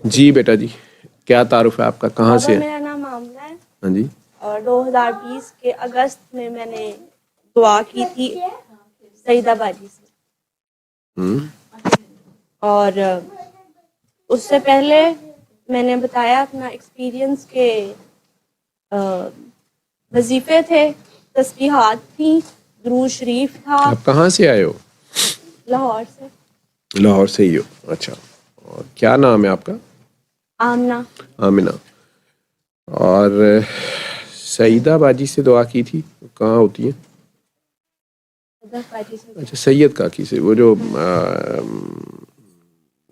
جی بیٹا جی، کیا تعارف ہے آپ کا، کہاں سے ہے؟ میرا نام آمنہ ہے ہاں جی، اور 2020 کے اگست میں میں نے دعا کی تھی سعیدہ باجی سے، اور اس سے پہلے میں نے بتایا اپنا ایکسپیرینس کہ وظیفے تھے، تسبیحات تھیں، درود شریف تھا. آپ کہاں سے آئے ہو؟ لاہور سے. لاہور سے ہی ہو، اچھا. اور کیا نام ہے آپ کا؟ آمنہ. آمنہ. اور سعیدہ باجی سے دعا کی تھی، کہاں ہوتی ہیں؟ اچھا، سید کاکی سے، وہ جو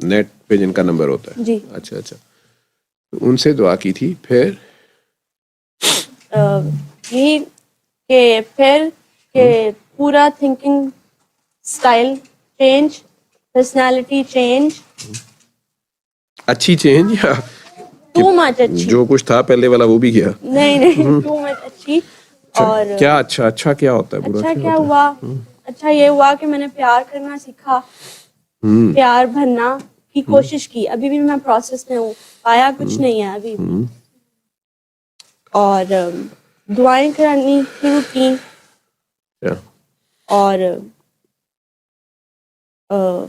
نیٹ پہ جن کا نمبر ہوتا ہے. جی. اچھا اچھا، ان سے دعا کی تھی. پھر یہ کہ پھر کہ پورا thinking style change, personality change. اچھی چینج یا ٹو مچ اچھی؟ جو کچھ تھا پہلے والا وہ بھی گیا؟ نہیں، ٹو مچ اچھی. اور کیا اچھا کیا ہوتا ہے، برا اچھا کیا ہوتا ہوا؟ اچھا یہ ہوا کہ میں نے پیار کرنا سیکھا، پیار بھرنا کی کوشش کی. ابھی بھی میں پروسیس میں ہوں، پایا کچھ نہیں ہے ابھی بھی. اور دعائیں کرانی شروع کی. اور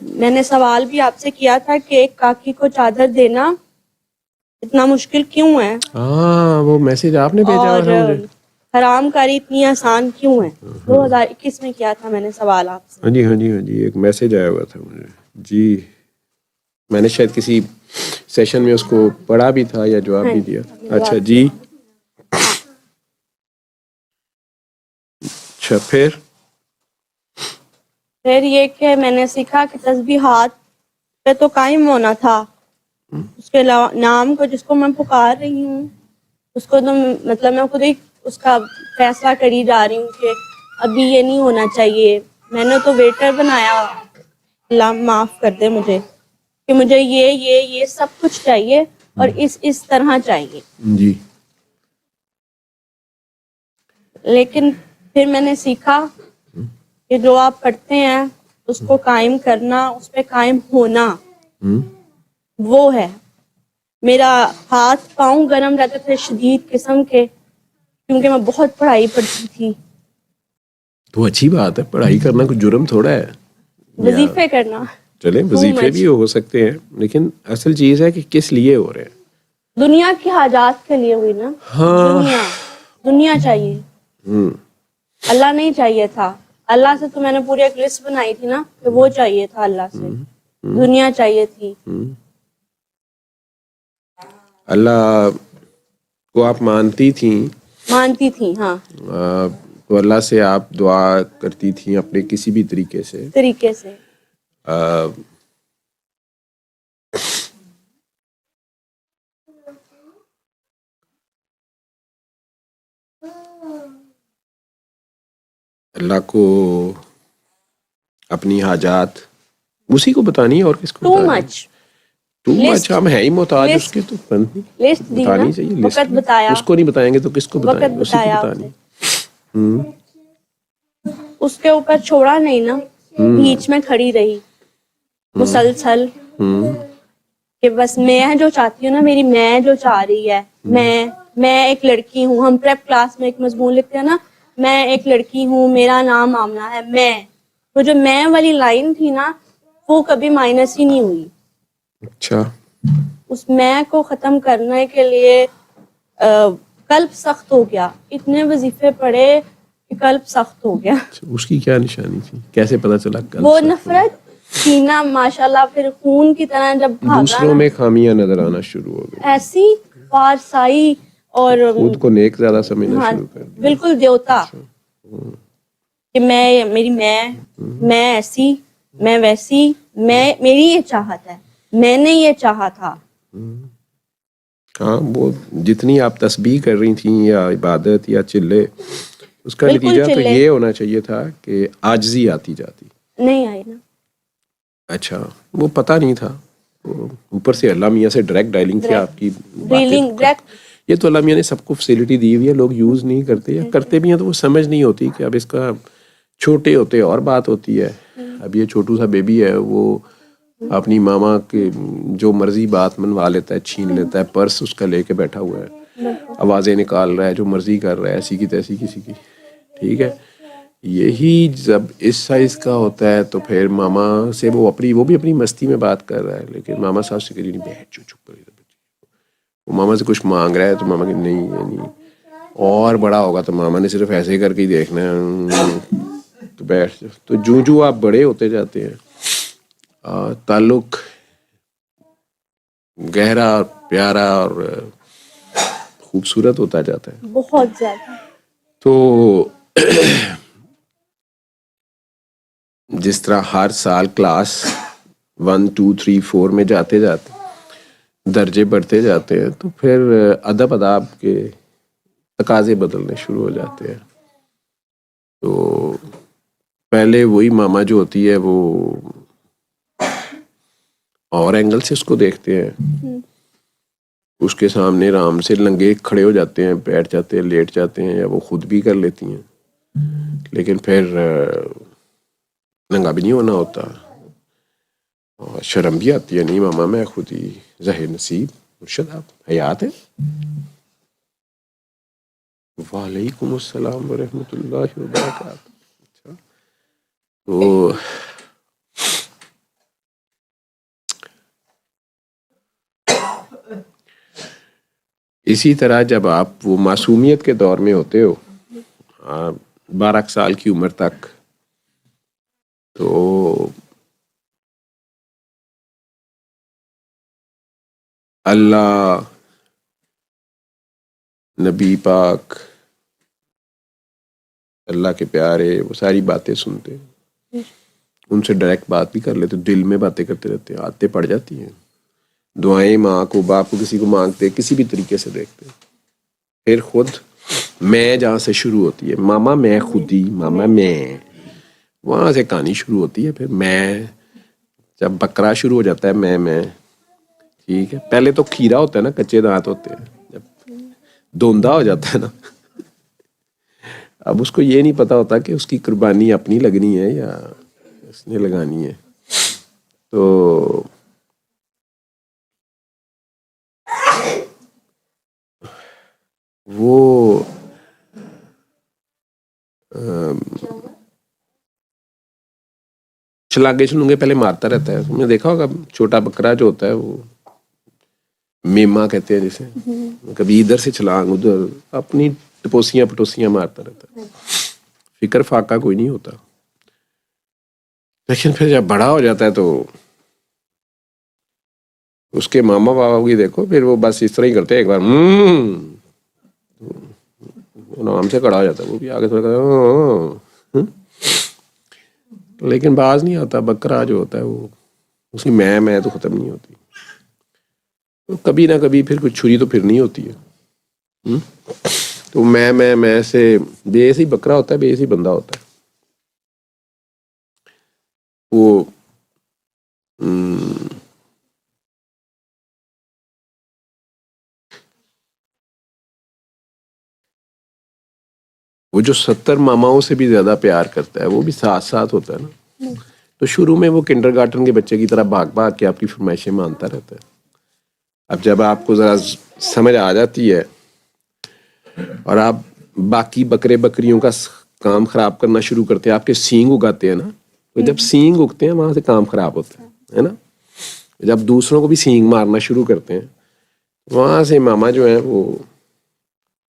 میں نے سوال بھی آپ سے کیا تھا کہ ایک کاکی کو چادر دینا اتنا مشکل کیوں ہے؟ ہاں، وہ میسج آپ نے بھیجا ہوا اور تھا مجھے. حرام کاری اتنی آسان کیوں ہے؟ 2021 میں کیا تھا میں نے سوال آپ سے. ہاں جی، ایک میسج آیا ہوا تھا مجھے. جی، میں نے شاید کسی سیشن میں اس کو پڑھا بھی تھا یا جواب بھی دیا. اچھا جی. اچھا، پھر یہ کہ میں نے سیکھا کہ تسبیحات پہ تو قائم ہونا تھا. اس کے نام کو جس کو میں پکار رہی ہوں اس کو تو مطلب میں خود ہی اس کا فیصلہ کری جا رہی ہوں کہ ابھی یہ نہیں ہونا چاہیے. میں نے تو ویٹر بنایا، اللہ معاف کر دے مجھے، کہ مجھے یہ سب کچھ چاہیے اور اس طرح چاہیے. جی. لیکن پھر میں نے سیکھا کہ جو آپ پڑھتے ہیں اس کو قائم کرنا، اس پہ قائم ہونا، وہ ہے. میرا ہاتھ پاؤں گرم رہتے تھے شدید قسم کے، کیونکہ میں بہت پڑھائی پڑھتی تھی. تو اچھی بات ہے، پڑھائی کرنا کوئی جرم تھوڑا ہے. وظیفے کرنا چلیں، وظیفے بھی ہو سکتے ہیں، لیکن اصل چیز ہے کہ کس لیے ہو رہے ہیں. دنیا کی حاجات کے لیے ہوئی نا. دنیا چاہیے، اللہ نہیں چاہیے تھا. اللہ سے تو میں نے پوری ایک لسٹ بنائی تھی نا کہ وہ چاہیے تھا اللہ سے. دنیا چاہیے تھی. اللہ کو آپ مانتی تھیں؟ مانتی تھی، ہاں. تو اللہ سے آپ دعا کرتی تھیں اپنے کسی بھی طریقے سے. اللہ کو اپنی حاجات اسی کو بتانی ہے، اور کس کو بتانی ہے؟ ٹو مچ ہم ہے ہی محتاج اس کے، تو بتانی چاہیے. لسٹ اس کو نہیں بتائیں گے تو کس کو بتائیں گے؟ اسی کو بتانی. اس کے اوپر چھوڑا نہیں نا، بیچ میں کھڑی رہی مسلسل کہ بس میں جو چاہتی ہوں نا، میری میں جو چاہ رہی ہے. میں ایک لڑکی ہوں. ہم پریپ کلاس میں ایک مضمون لکھتے ہیں نا، میں ایک لڑکی ہوں، میرا نام آمنہ ہے. وہ جو میں والی لائن تھی نا، وہ کبھی مائنس ہی نہیں ہوئی. اچھا. اس میں کو ختم کرنے کے لیے قلب سخت ہو گیا. اتنے وظیفے پڑھے کہ قلب سخت ہو گیا. اس کی کیا نشانی تھی؟ کیسے پتا چلا قلب وہ سخت؟ نفرت سینہ ماشاءاللہ پھر خون کی طرح جب بھاگا، دوسروں میں خامیاں نظر آنا شروع ہو گئی، ایسی فارسائی اور خود کو نیک زیادہ سمجھنا شروع کر دیا. بالکل دیوتا کہ میں ایسی، میں ویسی، میری یہ چاہت ہے، میں نے یہ چاہا تھا. ہاں، وہ جتنی آپ تسبیح کر رہی تھیں یا عبادت یا چلے، اس کا نتیجہ تو یہ ہونا چاہیے تھا کہ عاجزی آتی جاتی. نہیں آئی نا. اچھا، وہ پتہ نہیں تھا. اوپر سے اللہ میاں سے ڈائریکٹ ڈائلنگ تھی آپ کی باتیں. یہ تو اللہ میاں نے سب کو فیسلٹی دی ہوئی ہے، لوگ یوز نہیں کرتے، یا کرتے بھی ہیں تو وہ سمجھ نہیں ہوتی کہ اب اس کا چھوٹے ہوتے اور بات ہوتی ہے. اب یہ چھوٹو سا بیبی ہے، وہ اپنی ماما کے جو مرضی بات منوا لیتا ہے, چھین لیتا ہے, پرس اس کا لے کے بیٹھا ہوا ہے, آوازیں نکال رہا ہے, جو مرضی کر رہا ہے, ایسی کی تیسی کسی کی. ٹھیک ہے, یہی جب اس سائز کا ہوتا ہے تو پھر ماما سے وہ بھی اپنی مستی میں بات کر رہا ہے, لیکن ماما صاحب سے کہہ رہی نہیں, بیٹھ چپ کر, وہ ماما سے کچھ مانگ رہا ہے تو ماما کہ نہیں یعنی, اور بڑا ہوگا تو ماما نے صرف ایسے کر کے ہی دیکھنا ہے, تو بیٹھ. تو جو آپ بڑے ہوتے جاتے ہیں تعلق گہرا اور پیارا اور خوبصورت ہوتا جاتا ہے بہت زیادہ. تو جس طرح ہر سال کلاس 1 2 3 4 میں جاتے درجے بڑھتے جاتے ہیں, تو پھر ادب آداب کے تقاضے بدلنے شروع ہو جاتے ہیں. تو پہلے وہی ماما جو ہوتی ہے وہ اور اینگل سے اس کو دیکھتے ہیں, اس کے سامنے آرام سے لنگے کھڑے ہو جاتے ہیں, بیٹھ جاتے ہیں, لیٹ جاتے ہیں, یا وہ خود بھی کر لیتی ہیں, لیکن پھر ننگا بھی نہیں ہونا ہوتا, اور شرم بھی آتی ہے, نہیں ماما میں خود ہی ظاہر نصیب مرشد آپ حیات ہے. وعلیکم السلام ورحمۃ اللہ وبرکاتہ. تو اسی طرح جب آپ وہ معصومیت کے دور میں ہوتے ہو 12 سال کی عمر تک, تو اللہ, نبی پاک, اللہ کے پیارے, وہ ساری باتیں سنتے ہیں, ان سے ڈائریکٹ بات بھی کر لیتے, دل میں باتیں کرتے رہتے ہیں, عادتیں پڑ جاتی ہیں. دعائیں ماں کو باپ کو کسی کو مانگتے, کسی بھی طریقے سے دیکھتے. پھر خود میں جہاں سے شروع ہوتی ہے, ماما میں خودی, ماما میں, وہاں سے کہانی شروع ہوتی ہے. پھر میں جب بکرا شروع ہو جاتا ہے میں, ٹھیک ہے, پہلے تو کھیرا ہوتا ہے نا, کچے دانت ہوتے ہیں, جب دوندا ہو جاتا ہے نا, اب اس کو یہ نہیں پتا ہوتا کہ اس کی قربانی اپنی لگنی ہے یا اس نے لگانی ہے. تو وہ چھلاگے چھلونگے پہلے مارتا رہتا ہے. تم نے دیکھا ہوگا چھوٹا بکرا جو ہوتا ہے وہ میما کہتے ہیں جسے, کبھی ادھر سے چھلانگ ادھر, اپنی ٹپوسیاں پٹوسیاں مارتا رہتا ہے, فکر فاقہ کوئی نہیں ہوتا. لیکن پھر جب بڑا ہو جاتا ہے تو اس کے ماما بابا بھی دیکھو, پھر وہ بس اس طرح ہی کرتے ہیں, ایک بار نام سے کڑا ہو جاتا ہے, وہ بھی آگے تھوڑا, لیکن باز نہیں آتا. بکرا جو ہوتا ہے وہ اس کی میں تو ختم نہیں ہوتی, کبھی نہ کبھی پھر کچھ چھری تو پھرنی ہوتی ہے. تو میں سے بے ایسی بکرا ہوتا ہے, بے ایسی بندہ ہوتا ہے. وہ جو 70 ماماؤں سے بھی زیادہ پیار کرتا ہے, وہ بھی ساتھ ساتھ ہوتا ہے نا. تو شروع میں وہ کنڈر گارٹن کے بچے کی طرح بھاگ بھاگ کے آپ کی فرمائشیں مانتا رہتا ہے. اب جب آپ کو ذرا سمجھ آ جاتی ہے اور آپ باقی بکرے بکریوں کا کام خراب کرنا شروع کرتے ہیں, آپ کے سینگ اگاتے ہیں نا, تو جب سینگ اگتے ہیں وہاں سے کام خراب ہوتا ہے نا. جب دوسروں کو بھی سینگ مارنا شروع کرتے ہیں وہاں سے ماما جو ہیں وہ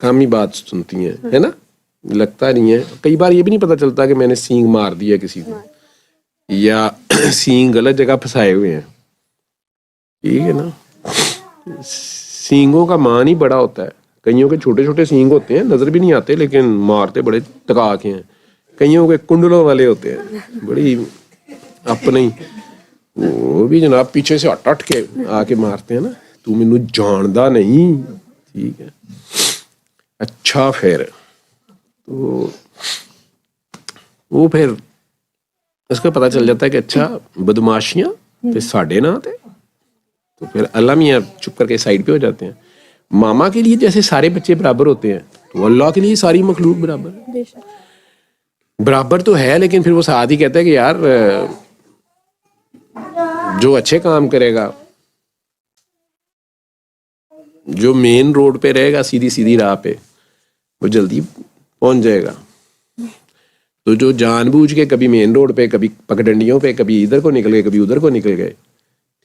کامی بات سنتی ہیں, ہے نا. لگتا نہیں ہے, کئی بار یہ بھی نہیں پتا چلتا کہ میں نے سینگ مار دیا کسی کو, یا سینگ غلط جگہ پھنسائے ہوئے ہیں. ٹھیک ہے نا, سینگوں کا مان ہی بڑا ہوتا ہے. کئیوں کے چھوٹے چھوٹے سینگ ہوتے ہیں, نظر بھی نہیں آتے, لیکن مارتے بڑے ٹکا کے ہیں. کئیوں کے کنڈلوں والے ہوتے ہیں, بڑی اپنے, وہ بھی جناب پیچھے سے اٹھ کے آ کے مارتے ہیں نا, تو مینوں جاندا نہیں. ٹھیک ہے, اچھا. پھر تو وہ پھر اس کا پتہ چل جاتا ہے کہ اچھا بدماشیاں پھر ساڈے نا تے, تو پھر اللہ میاں چپ کر کے سائڈ پہ ہو جاتے ہیں. ماما کے لیے جیسے سارے بچے برابر ہوتے ہیں, تو اللہ کے لیے ساری مخلوق برابر تو ہے, لیکن پھر وہ ساتھ ہی کہتا ہے کہ یار جو اچھے کام کرے گا, جو مین روڈ پہ رہے گا سیدھی راہ پہ, وہ جلدی پہنچ جائے گا. تو جو جان بوجھ کے کبھی مین روڈ پہ, کبھی پگڈنڈیوں پہ, کبھی ادھر کو نکل گئے, کبھی ادھر کو نکل گئے,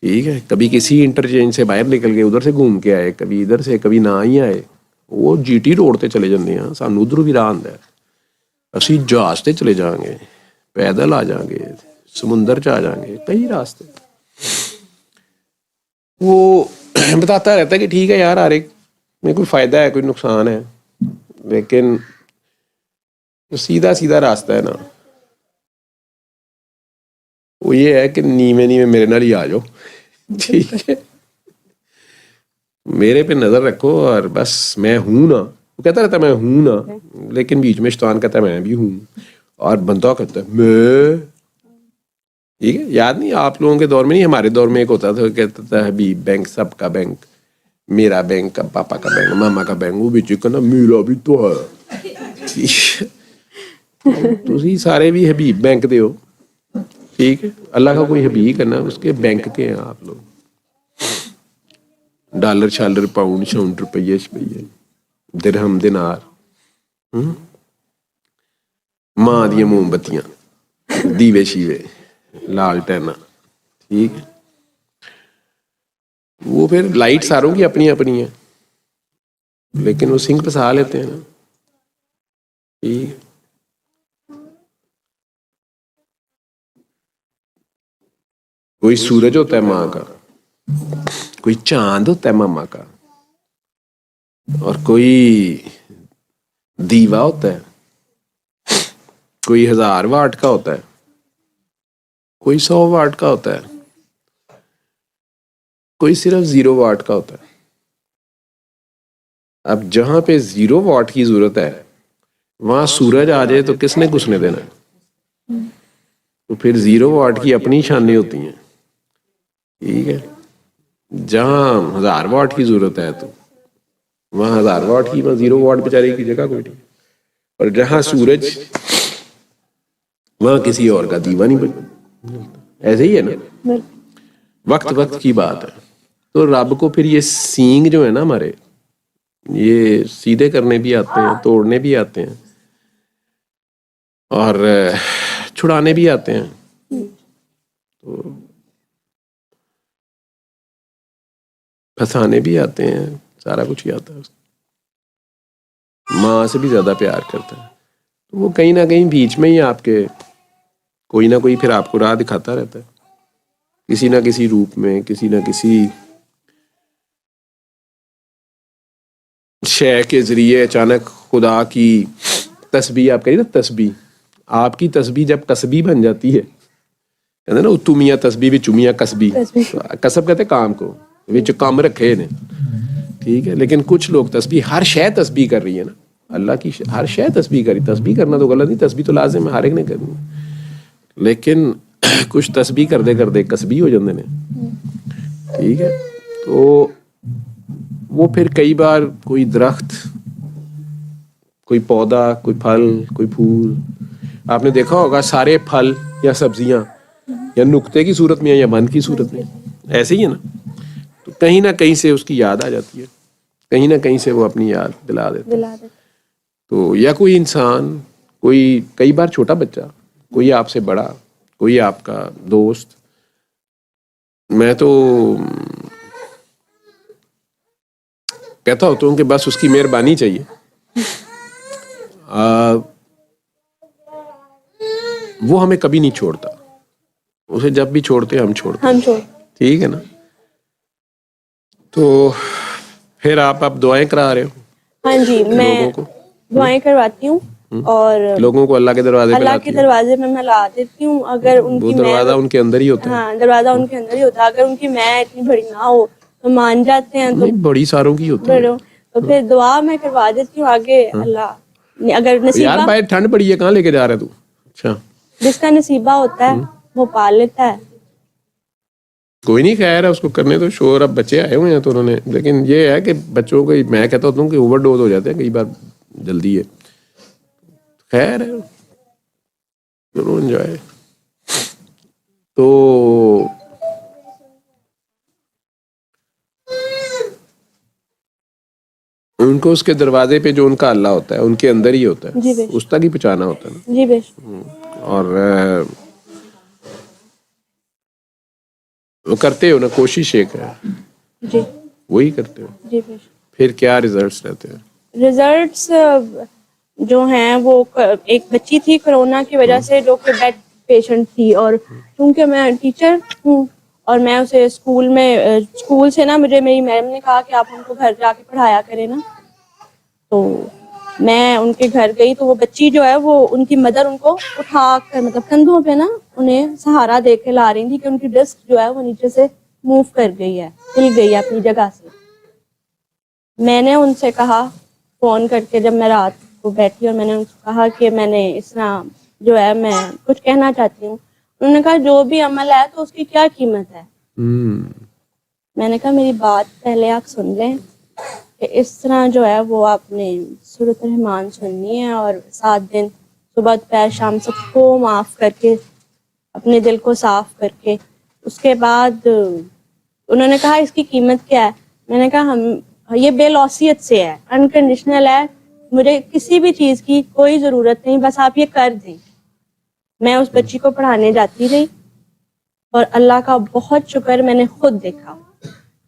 ٹھیک ہے, کبھی کسی انٹرچینج سے باہر نکل گئے, ادھر سے گھوم کے آئے, کبھی ادھر سے, کبھی نہ ہی آئے, وہ جی ٹی روڈ تے چلے جاندے ہیں. سانو ادھر بھی راہ آندا ہے, اسی جہاز تے چلے جائیں گے, پیدل آ جائیں گے, سمندر چ آ جائیں گے, کئی راستے. وہ بتاتا رہتا ہے کہ ٹھیک ہے یار, ہر ایک میں کوئی فائدہ ہے, کوئی نقصان ہے, لیکن سیدھا راستہ ہے نا, وہ یہ ہے کہ نیویں میرے نال ہی آ جاؤ, ٹھیک ہے, میرے پہ نظر رکھو اور بس میں ہوں نا. وہ کہتا رہتا ہے میں ہوں نا, لیکن بیچ میں شیطان کہتا ہے میں بھی ہوں, اور بندہ کہتا ہے میں. ٹھیک ہے, یاد نہیں آپ لوگوں کے دور میں, نہیں ہمارے دور میں ایک ہوتا تھا, کہتا تھا حبیب بینک, سب کا بینک, میرا بینک, پاپا کا بینک, ماما کا بینک, وہ بھی کہنا میرا بھی تو ہے. تسی سارے بھی حبیب بینک دے ہو, ٹھیک ہے, اللہ کا کوئی حبیب ہے نا, اس کے بینک کے ہیں آپ لوگ. ڈالر شالر پاؤنڈ شاؤنڈ روپیے شپیے درہم دینار, ماں دیا موم بتیاں, دیوے شیوے, لال ٹینا, ٹھیک ہے. وہ پھر لائٹ ساروں کی اپنی اپنی ہیں, لیکن وہ سنگ پسا لیتے ہیں نا, ٹھیک ہے. کوئی سورج ہوتا ہے ماں کا, کوئی چاند ہوتا ہے ماما کا, اور کوئی دیوا ہوتا ہے, کوئی 1000 واٹ کا ہوتا ہے, کوئی 100 واٹ کا ہوتا ہے, کوئی صرف 0 واٹ کا ہوتا ہے. اب جہاں پہ 0 واٹ کی ضرورت ہے وہاں سورج آ جائے تو کس نے گھسنے دینا ہے؟ تو پھر 0 واٹ کی اپنی شانیں ہوتی ہیں, ٹھیک ہے. جہاں 1000 واٹ کی ضرورت ہے تو وہاں 1000 واٹ کی, وہاں 0 واٹ بیچارے کی جگہ کوئی نہیں. اور جہاں سورج وہاں کسی اور کا دیوا نہیں بن. ایسے ہی ہے نا, وقت کی بات ہے. تو رب کو پھر یہ سینگ جو ہے نا ہمارے, یہ سیدھے کرنے بھی آتے ہیں, توڑنے بھی آتے ہیں, اور چھڑانے بھی آتے ہیں. تو پھنسانے بھی آتے ہیں, سارا کچھ ہی آتا ہے. ماں سے بھی زیادہ پیار کرتا ہے, تو وہ کہیں نہ کہیں بیچ میں ہی آپ کے کوئی نہ کوئی پھر آپ کو راہ دکھاتا رہتا ہے, کسی نہ کسی روپ میں, کسی نہ کسی شے کے ذریعے. اچانک خدا کی تسبیح, آپ کہیے نا تسبیح, آپ کی تسبیح جب کسبی بن جاتی ہے, کہتے ہیں نا اتو میاں تسبیح بھی چمیاں کسبی, کسب کہتے کام کو, وچ کام رکھے نے, ٹھیک ہے. لیکن کچھ لوگ تسبیح, ہر شے تسبیح کر رہی ہے نا, اللہ کی ہر شے تسبیح کری. تسبیح کرنا تو غلط نہیں, تسبیح تو لازم ہے, ہر ایک نے کرنی, لیکن کچھ تسبیح کرتے کسبی ہو جاندے نے, ٹھیک ہے. تو وہ پھر کئی بار کوئی درخت, کوئی پودا, کوئی پھل, کوئی پھول, آپ نے دیکھا ہوگا سارے پھل یا سبزیاں یا نقطے کی صورت میں یا بند کی صورت میں, ایسے ہی ہے نا. تو کہیں نہ کہیں سے اس کی یاد آ جاتی ہے, کہیں نہ کہیں سے وہ اپنی یاد دلا دیتا ہے. تو یا کوئی انسان, کوئی کئی بار چھوٹا بچہ, کوئی آپ سے بڑا, کوئی آپ کا دوست. میں تو کہتا ہوتا ہوں کہ بس اس کی مہربانی چاہیے. وہ ہمیں کبھی نہیں چھوڑتا, اسے جب بھی چھوڑتے ہم چھوڑتے, ٹھیک ہے نا. تو پھر آپ دعائیں کرا رہے ہو. ہاں جی, میں دعائیں کرواتی ہوں, اور لوگوں کو اللہ کے دروازے پہ لاتی کے دروازے میں میں لا دیتی ہوں. اگر ان وہ کی دروازہ ان کے اندر ہی ہوتا ہے. ہاں, دروازہ ان کے اندر ہی ہوتا ہے. اگر ان کی میں اتنی بڑی نہ ہو تو مان جاتے ہیں, تو بڑی ساروں کی ہوتی ہے. تو پھر دعا میں کروا دیتی ہوں آگے. اللہ اگر یار نصیبہ, باہر ٹھنڈ پڑی ہے, کہاں لے کے جا رہا ہے تو. اچھا, جس کا نصیبہ ہوتا ہے وہ پال لیتا ہے. کوئی نہیں, خیر ہے, اس کو کرنے تو شور. اب بچے آئے ہوئے ہیں تو انہوں نے, لیکن یہ ہے کہ بچوں کو میں کہتا ہوتا ہوں کہ اوور ڈوز ہو جاتے ہیں کئی بار, جلدی ہے. خیر ہے, چلو انجوائے. تو ان کو اس کے دروازے پہ جو ان کا اللہ ہوتا ہے ان کے اندر ہی ہوتا جی ہے, بے شک. اس تک ہی پہنچانا ہوتا ہے نا. جی بے شک. اور وہ کرتے ہو نا, کوشش ایک ہے, جی وہی کرتے ہو, جی بے شک. پھر کیا ریزلٹس رہتے ہیں؟ ریزلٹس جو ہیں وہ ایک بچی تھی کرونا کی وجہ سے جو کہ بیڈ پیشنٹ تھی, اور کیونکہ میں ٹیچر ہوں اور میں اسے اسکول سے نا مجھے میری میڈم نے کہا کہ آپ ان کو گھر جا کے پڑھایا کریں نا, تو میں ان کے گھر گئی تو وہ بچی جو ہے وہ ان کی مدر ان کو اٹھا کر مطلب کندھوں پہ نا انہیں سہارا دے کے لا رہی تھی کہ ان کی ڈسک جو ہے وہ نیچے سے موو کر گئی ہے, ہل گئی ہے اپنی جگہ سے. میں نے ان سے کہا فون کر کے جب میں رات کو بیٹھی اور میں نے ان سے کہا کہ میں نے اس طرح جو ہے میں کچھ کہنا چاہتی ہوں. انہوں نے کہا جو بھی عمل ہے تو اس کی کیا قیمت ہے. میں نے کہا میری بات پہلے آپ سن لیں کہ اس طرح جو ہے وہ آپ نے سورۃ الرحمان سننی ہے اور 7 دن صبح دوپہر شام سب کو معاف کر کے اپنے دل کو صاف کر کے, اس کے بعد انہوں نے کہا اس کی قیمت کیا ہے. میں نے کہا یہ بے لوثیت سے ہے, انکنڈیشنل ہے, مجھے کسی بھی چیز کی کوئی ضرورت نہیں, بس آپ یہ کر دیں. میں اس بچی کو پڑھانے جاتی رہی اور اللہ کا بہت شکر میں نے خود دیکھا.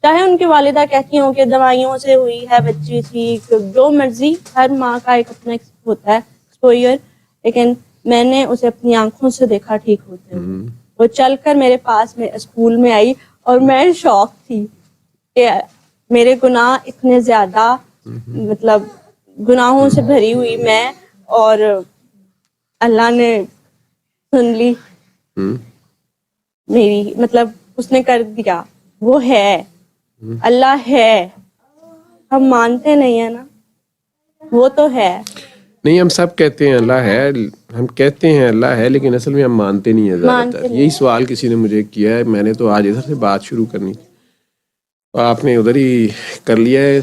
چاہے ان کی والدہ کہتی ہوں کہ دوائیوں سے ہوئی ہے بچی ٹھیک, جو مرضی, ہر ماں کا ایک اپنا ہوتا ہے ایکسپوئر, لیکن میں نے اسے اپنی آنکھوں سے دیکھا ٹھیک ہوتے ہوئے. وہ چل کر میرے پاس میں اسکول میں آئی اور میں شوق تھی کہ میرے گناہ اتنے زیادہ, مطلب گناہوں سے بھری ہوئی میں, اور اللہ نے سن لی میری, مطلب اس نے کر دیا. وہ ہے, اللہ ہے, ہم مانتے نہیں ہیں نا, وہ تو ہے. نہیں, ہم سب کہتے ہیں اللہ ہے, ہم کہتے ہیں اللہ ہے, لیکن اصل میں ہم مانتے نہیں ہیں زیادہ تر. یہی سوال کسی نے مجھے کیا ہے, میں نے تو آج ادھر سے بات شروع کرنی, آپ نے ادھر ہی کر لیا ہے.